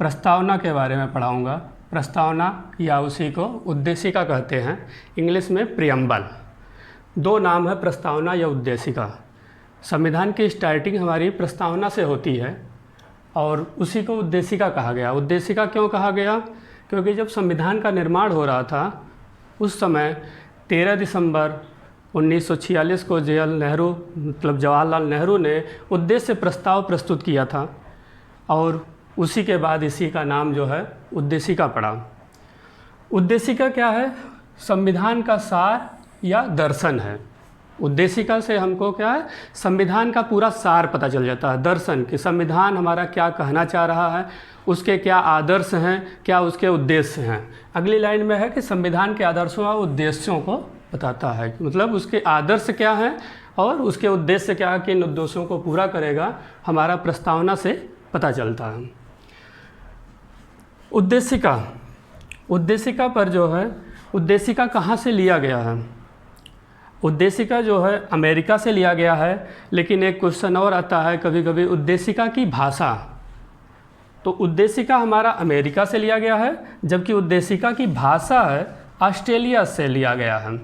प्रस्तावना के बारे में पढ़ाऊँगा। प्रस्तावना या उसी को उद्देशिका कहते हैं, इंग्लिश में प्रियम्बल। दो नाम है प्रस्तावना या उद्देशिका। संविधान की स्टार्टिंग हमारी प्रस्तावना से होती है और उसी को उद्देशिका कहा गया। उद्देशिका क्यों कहा गया? क्योंकि जब संविधान का निर्माण हो रहा था उस समय 13 दिसंबर 1946 को जवाहरलाल नेहरू ने उद्देश्य प्रस्ताव प्रस्तुत किया था और उसी के बाद इसी का नाम जो है उद्देशिका पड़ा। उद्देशिका क्या है? संविधान का सार या दर्शन है। उद्देशिका से हमको क्या है, संविधान का पूरा सार पता चल जाता है, दर्शन कि संविधान हमारा क्या कहना चाह रहा है, उसके क्या आदर्श हैं, क्या उसके उद्देश्य हैं। अगली लाइन में है कि संविधान के आदर्शों और उद्देश्यों को बताता है, मतलब उसके आदर्श क्या हैं और उसके उद्देश्य क्या है, किन उद्देश्यों को पूरा करेगा, हमारा प्रस्तावना से पता चलता है। उद्देशिका पर जो है, उद्देशिका कहाँ से लिया गया है? उद्देशिका जो है अमेरिका से लिया गया है, लेकिन एक क्वेश्चन और आता है कभी कभी, उद्देशिका की भाषा। तो उद्देशिका हमारा अमेरिका से लिया गया है, जबकि उद्देशिका की भाषा है ऑस्ट्रेलिया से लिया गया है।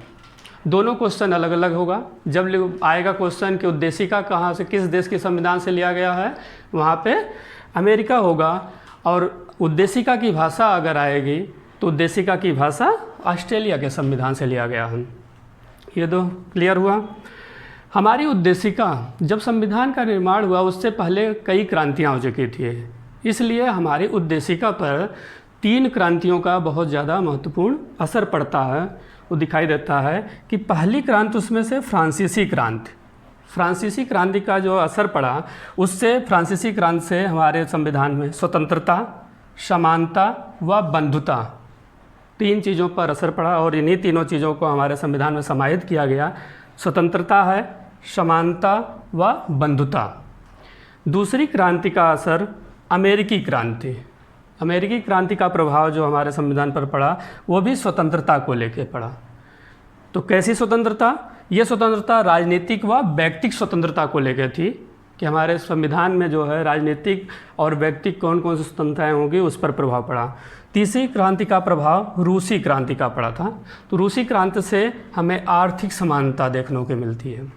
दोनों क्वेश्चन अलग अलग होगा। जब आएगा क्वेश्चन कि उद्देशिका कहाँ से, किस देश के संविधान से लिया गया है, वहाँ पे अमेरिका होगा, और उद्देशिका की भाषा अगर आएगी तो उद्देशिका की भाषा ऑस्ट्रेलिया के संविधान से लिया गया है। ये दो क्लियर हुआ। हमारी उद्देशिका, जब संविधान का निर्माण हुआ उससे पहले कई क्रांतियाँ हो चुकी थी, इसलिए हमारी उद्देशिका पर 3 क्रांतियों का बहुत ज़्यादा महत्वपूर्ण असर पड़ता है। वो दिखाई देता है कि पहली क्रांति उसमें से फ्रांसीसी क्रांति का जो असर पड़ा, उससे फ्रांसीसी क्रांति से हमारे संविधान में स्वतंत्रता, समानता व बंधुता 3 चीज़ों पर असर पड़ा और इन्हीं तीनों चीज़ों को हमारे संविधान में समाहित किया गया। स्वतंत्रता है, समानता व बंधुता। दूसरी क्रांति का असर अमेरिकी क्रांति का प्रभाव जो हमारे संविधान पर पड़ा वो भी स्वतंत्रता को लेकर पड़ा। तो कैसी स्वतंत्रता? ये स्वतंत्रता राजनीतिक व व्यक्तिक स्वतंत्रता को लेकर थी कि हमारे संविधान में जो है राजनीतिक और व्यक्तिक कौन कौन सी स्वतंत्रताएँ होंगी उस पर प्रभाव पड़ा। तीसरी क्रांति का प्रभाव रूसी क्रांति का पड़ा था। तो रूसी क्रांति से हमें आर्थिक समानता देखने को मिलती है।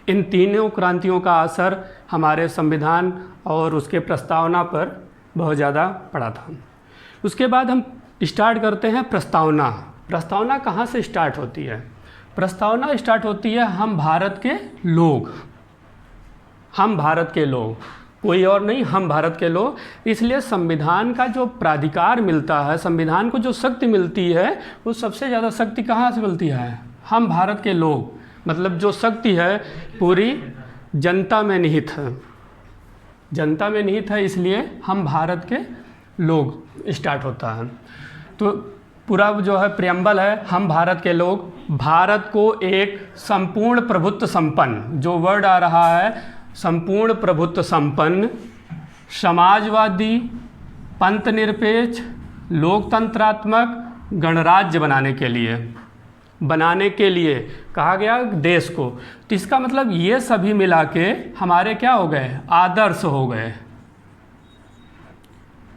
इन तीनों क्रांतियों का असर हमारे संविधान और उसके प्रस्तावना पर बहुत ज़्यादा पड़ा था। उसके बाद हम स्टार्ट करते हैं प्रस्तावना। प्रस्तावना कहाँ से स्टार्ट होती है? प्रस्तावना स्टार्ट होती है हम भारत के लोग, कोई और नहीं, हम भारत के लोग। इसलिए संविधान का जो प्राधिकार मिलता है, संविधान को जो शक्ति मिलती है, वो सबसे ज़्यादा शक्ति कहाँ से मिलती है? हम भारत के लोग, मतलब जो शक्ति है पूरी जनता में निहित है, इसलिए हम भारत के लोग स्टार्ट होता है। तो पूरा जो है प्रियम्बल है हम भारत के लोग, भारत को एक संपूर्ण प्रभुत्व संपन्न, जो वर्ड आ रहा है संपूर्ण प्रभुत्व संपन्न, समाजवादी, पंथनिरपेक्ष, लोकतंत्रात्मक गणराज्य बनाने के लिए कहा गया देश को। तो इसका मतलब ये सभी मिला के हमारे क्या हो गए? आदर्श हो गए।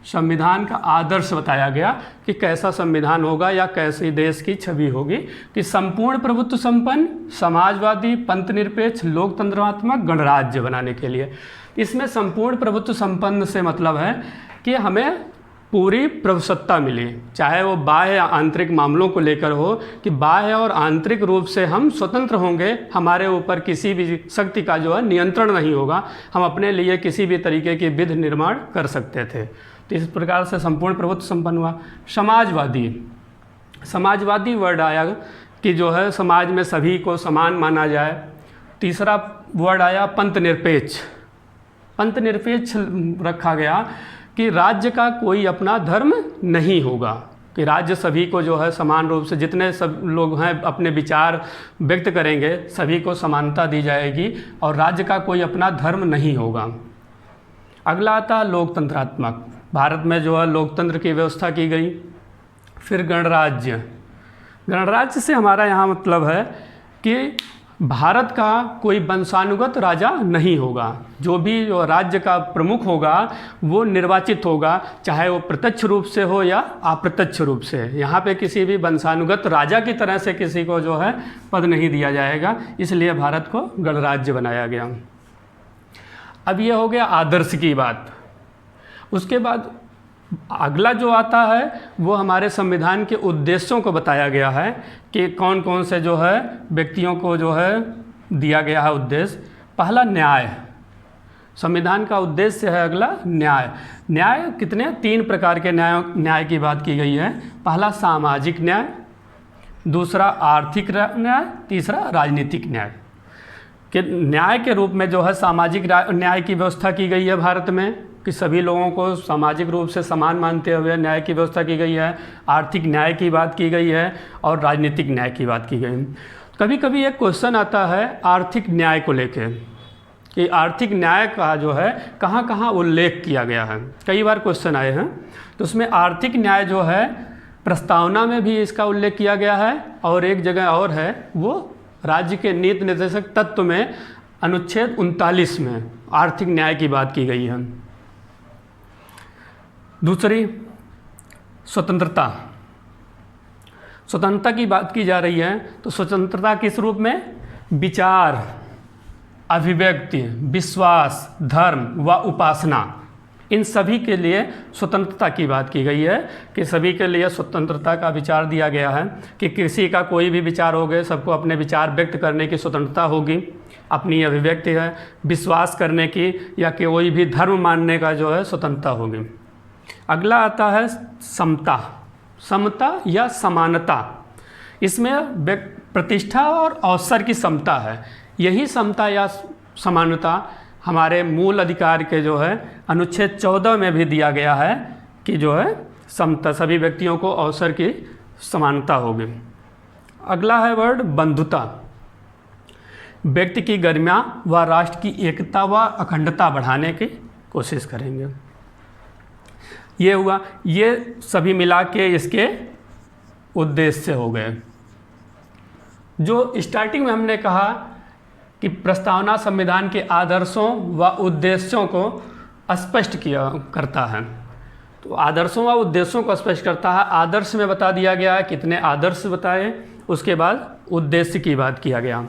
संविधान का आदर्श बताया गया कि कैसा संविधान होगा या कैसे देश की छवि होगी, कि संपूर्ण प्रभुत्व संपन्न, समाजवादी, पंथनिरपेक्ष, लोकतंत्रात्मक गणराज्य बनाने के लिए। इसमें संपूर्ण प्रभुत्व संपन्न से मतलब है कि हमें पूरी प्रभुसत्ता मिली, चाहे वो बाह्य या आंतरिक मामलों को लेकर हो, कि बाह्य और आंतरिक रूप से हम स्वतंत्र होंगे, हमारे ऊपर किसी भी शक्ति का जो है नियंत्रण नहीं होगा, हम अपने लिए किसी भी तरीके की विधि निर्माण कर सकते थे। तो इस प्रकार से संपूर्ण प्रभुत्व संपन्न हुआ। समाजवादी वर्ड आया कि जो है समाज में सभी को समान माना जाए। तीसरा वर्ड आया पंथनिरपेक्ष रखा गया कि राज्य का कोई अपना धर्म नहीं होगा, कि राज्य सभी को जो है समान रूप से, जितने सब लोग हैं अपने विचार व्यक्त करेंगे, सभी को समानता दी जाएगी और राज्य का कोई अपना धर्म नहीं होगा। अगला आता लोकतंत्रात्मक, भारत में जो है लोकतंत्र की व्यवस्था की गई। फिर गणराज्य से हमारा यहाँ मतलब है कि भारत का कोई वंशानुगत राजा नहीं होगा। जो भी जो राज्य का प्रमुख होगा वो निर्वाचित होगा, चाहे वो प्रत्यक्ष रूप से हो या अप्रत्यक्ष रूप से। यहाँ पे किसी भी वंशानुगत राजा की तरह से किसी को जो है पद नहीं दिया जाएगा, इसलिए भारत को गणराज्य बनाया गया। अब ये हो गया आदर्श की बात। उसके बाद अगला जो आता है वो हमारे संविधान के उद्देश्यों को बताया गया है कि कौन कौन से जो है व्यक्तियों को जो है दिया गया है उद्देश्य। पहला न्याय, संविधान का उद्देश्य है अगला न्याय। न्याय कितने 3 प्रकार के न्याय की बात की गई है। पहला सामाजिक न्याय, दूसरा आर्थिक न्याय, तीसरा राजनीतिक न्याय। कि न्याय के रूप में जो है सामाजिक न्याय की व्यवस्था की गई है भारत में, कि सभी लोगों को सामाजिक रूप से समान मानते हुए न्याय की व्यवस्था की गई है। आर्थिक न्याय की बात की गई है और राजनीतिक न्याय की बात की गई है। कभी कभी एक क्वेश्चन आता है आर्थिक न्याय को लेके कि आर्थिक न्याय का जो है कहाँ कहाँ उल्लेख किया गया है, कई बार क्वेश्चन आए हैं। तो उसमें आर्थिक न्याय जो है प्रस्तावना में भी इसका उल्लेख किया गया है और एक जगह और है वो राज्य के नीति निर्देशक तत्व में अनुच्छेद 39 में आर्थिक न्याय की बात की गई है। दूसरी स्वतंत्रता, स्वतंत्रता की बात की जा रही है तो स्वतंत्रता किस रूप में? विचार, अभिव्यक्ति, विश्वास, धर्म व उपासना, इन सभी के लिए स्वतंत्रता की बात की गई है कि सभी के लिए स्वतंत्रता का विचार दिया गया है कि किसी का कोई भी विचार हो गए, सबको अपने विचार व्यक्त करने की स्वतंत्रता होगी, अपनी अभिव्यक्ति है, विश्वास करने की या कोई भी धर्म मानने का जो है स्वतंत्रता होगी। अगला आता है समता, समता या समानता। इसमें प्रतिष्ठा और अवसर की समता है। यही समता या समानता हमारे मूल अधिकार के जो है अनुच्छेद 14 में भी दिया गया है कि जो है समता, सभी व्यक्तियों को अवसर की समानता होगी। अगला है वर्ड बंधुता, व्यक्ति की गरिमा व राष्ट्र की एकता व अखंडता बढ़ाने की कोशिश करेंगे। ये हुआ, ये सभी मिला के इसके उद्देश्य हो गए। जो स्टार्टिंग में हमने कहा कि प्रस्तावना संविधान के आदर्शों व उद्देश्यों को स्पष्ट करता है। तो आदर्शों व उद्देश्यों को स्पष्ट करता है। आदर्श में बता दिया गया है कितने आदर्श बताए, उसके बाद उद्देश्य की बात किया गया।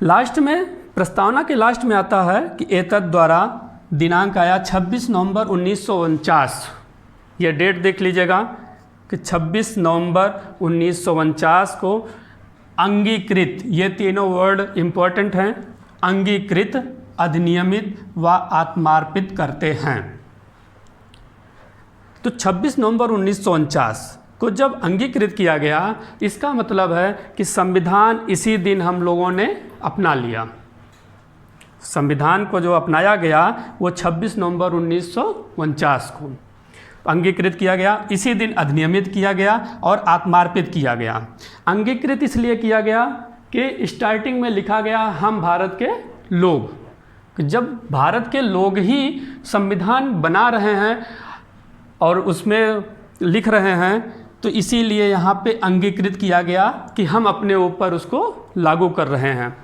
लास्ट में प्रस्तावना के लास्ट में आता है कि एतद द्वारा दिनांक आया 26 नवंबर 1949। ये डेट देख लीजिएगा कि 26 नवंबर 1949 को अंगीकृत, ये तीनों वर्ड इम्पोर्टेंट हैं, अंगीकृत, अधिनियमित व आत्मार्पित करते हैं। तो 26 नवंबर 1949 को जब अंगीकृत किया गया, इसका मतलब है कि संविधान इसी दिन हम लोगों ने अपना लिया। संविधान को जो अपनाया गया वो 26 नवंबर 1949 को अंगीकृत किया गया, इसी दिन अधिनियमित किया गया और आत्मार्पित किया गया। अंगीकृत इसलिए किया गया कि स्टार्टिंग में लिखा गया हम भारत के लोग। जब भारत के लोग ही संविधान बना रहे हैं और उसमें लिख रहे हैं तो इसीलिए यहाँ पे अंगीकृत किया गया कि हम अपने ऊपर उसको लागू कर रहे हैं।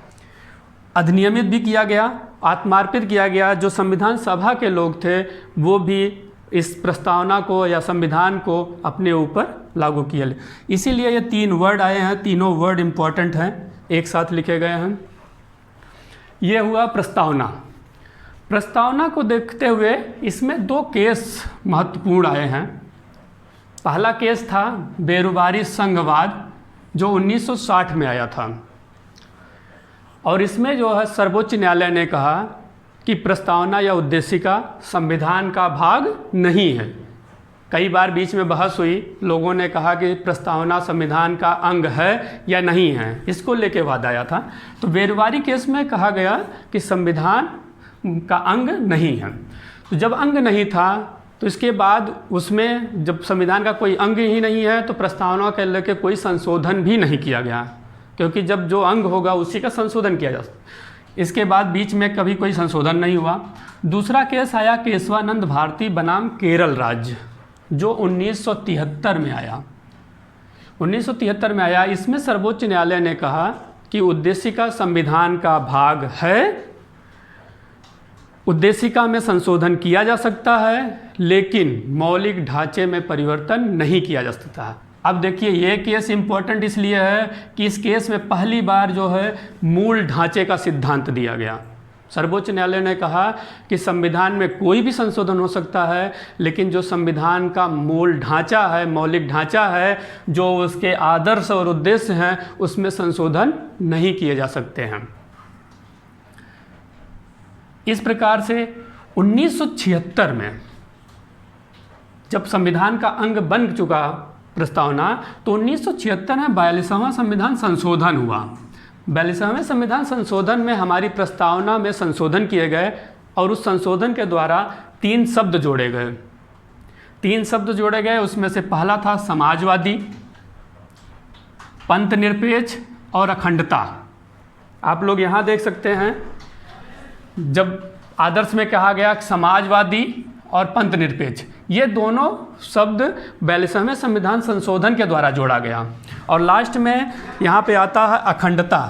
अधिनियमित भी किया गया, आत्मार्पित किया गया। जो संविधान सभा के लोग थे वो भी इस प्रस्तावना को या संविधान को अपने ऊपर लागू किया। इसीलिए ये 3 वर्ड आए हैं, तीनों वर्ड इम्पॉर्टेंट हैं, एक साथ लिखे गए हैं। ये हुआ प्रस्तावना। प्रस्तावना को देखते हुए इसमें 2 केस महत्वपूर्ण आए हैं। पहला केस था बेरुबारी संघवाद जो 1960 में आया था और इसमें जो है सर्वोच्च न्यायालय ने कहा कि प्रस्तावना या उद्देशिका संविधान का भाग नहीं है। कई बार बीच में बहस हुई, लोगों ने कहा कि प्रस्तावना संविधान का अंग है या नहीं है, इसको लेके वाद आया था। तो बेरुबारी केस में कहा गया कि संविधान का अंग नहीं है। तो जब अंग नहीं था तो इसके बाद उसमें जब संविधान का कोई अंग ही नहीं है तो प्रस्तावना के लेके कोई संशोधन भी नहीं किया गया, क्योंकि जब जो अंग होगा उसी का संशोधन किया जा सकता। इसके बाद बीच में कभी कोई संशोधन नहीं हुआ। दूसरा केस आया केशवानंद भारती बनाम केरल राज्य जो 1973 में आया। 1973 में आया। इसमें सर्वोच्च न्यायालय ने कहा कि उद्देशिका संविधान का भाग है, उद्देशिका में संशोधन किया जा सकता है, लेकिन मौलिक ढांचे में परिवर्तन नहीं किया जा सकता है। अब देखिए ये केस इम्पोर्टेंट इसलिए है कि इस केस में पहली बार जो है मूल ढांचे का सिद्धांत दिया गया। सर्वोच्च न्यायालय ने कहा कि संविधान में कोई भी संशोधन हो सकता है, लेकिन जो संविधान का मूल ढांचा है, मौलिक ढांचा है, जो उसके आदर्श और उद्देश्य हैं, उसमें संशोधन नहीं किए जा सकते हैं। इस प्रकार से 1976 में जब संविधान का अंग बन चुका प्रस्तावना, तो 1976 में 42वां संविधान संशोधन हुआ। 42वें संविधान संशोधन में हमारी प्रस्तावना में संशोधन किए गए और उस संशोधन के द्वारा 3 शब्द जोड़े गए। 3 शब्द जोड़े गए, उसमें से पहला था समाजवादी, पंथ निरपेक्ष और अखंडता। आप लोग यहाँ देख सकते हैं, जब आदर्श में कहा गया समाजवादी और पंथ निरपेक्ष, ये दोनों शब्द 42वें संविधान संशोधन के द्वारा जोड़ा गया। और लास्ट में यहाँ पे आता है अखंडता,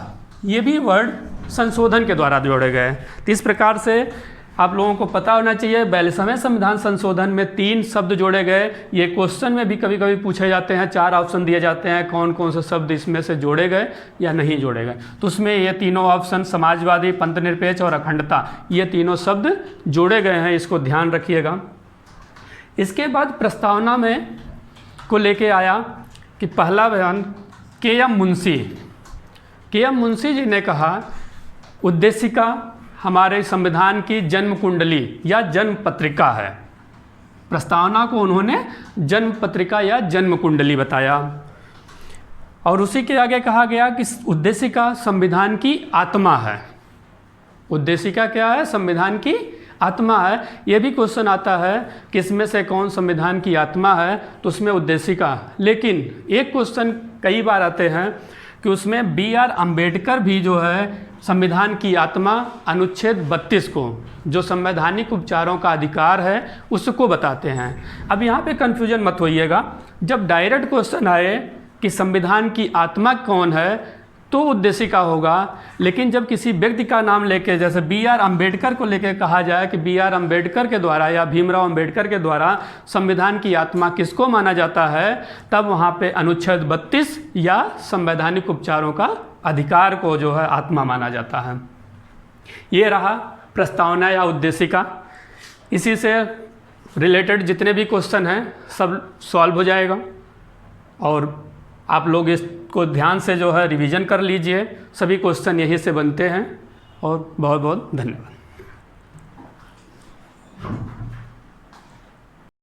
ये भी वर्ड संशोधन के द्वारा जोड़े गए। तो इस प्रकार से आप लोगों को पता होना चाहिए 42वें संविधान संशोधन में 3 शब्द जोड़े गए। ये क्वेश्चन में भी कभी कभी पूछे जाते हैं, 4 ऑप्शन दिए जाते हैं, कौन कौन से शब्द इसमें से जोड़े गए या नहीं जोड़े गए। तो उसमें ये तीनों ऑप्शन समाजवादी, पंथ निरपेक्ष और अखंडता, ये तीनों शब्द जोड़े गए हैं, इसको ध्यान रखिएगा। इसके बाद प्रस्तावना में को लेके आया कि पहला बयान के.एम. मुंशी जी ने कहा उद्देशिका हमारे संविधान की जन्म कुंडली या जन्म पत्रिका है। प्रस्तावना को उन्होंने जन्म पत्रिका या जन्म कुंडली बताया। और उसी के आगे कहा गया कि उद्देशिका संविधान की आत्मा है। उद्देशिका क्या है? संविधान की आत्मा है। ये भी क्वेश्चन आता है कि इसमें से कौन संविधान की आत्मा है, तो उसमें उद्देशिका। लेकिन एक क्वेश्चन कई बार आते हैं कि उसमें B.R. अम्बेडकर भी जो है संविधान की आत्मा अनुच्छेद 32 को, जो संवैधानिक उपचारों का अधिकार है, उसको बताते हैं। अब यहाँ पे कन्फ्यूजन मत होइएगा। जब डायरेक्ट क्वेश्चन आए कि संविधान की आत्मा कौन है, तो उद्देशिका होगा। लेकिन जब किसी व्यक्ति का नाम लेके, जैसे B.R. अम्बेडकर को लेके कहा जाए कि B.R. अम्बेडकर के द्वारा या भीमराव अम्बेडकर के द्वारा संविधान की आत्मा किसको माना जाता है, तब वहाँ पे अनुच्छेद 32 या संवैधानिक उपचारों का अधिकार को जो है आत्मा माना जाता है। ये रहा प्रस्तावना या उद्देशिका। इसी से रिलेटेड जितने भी क्वेश्चन हैं सब सॉल्व हो जाएगा, और आप लोग इसको ध्यान से जो है रिवीजन कर लीजिए। सभी क्वेश्चन यहीं से बनते हैं। और बहुत बहुत धन्यवाद।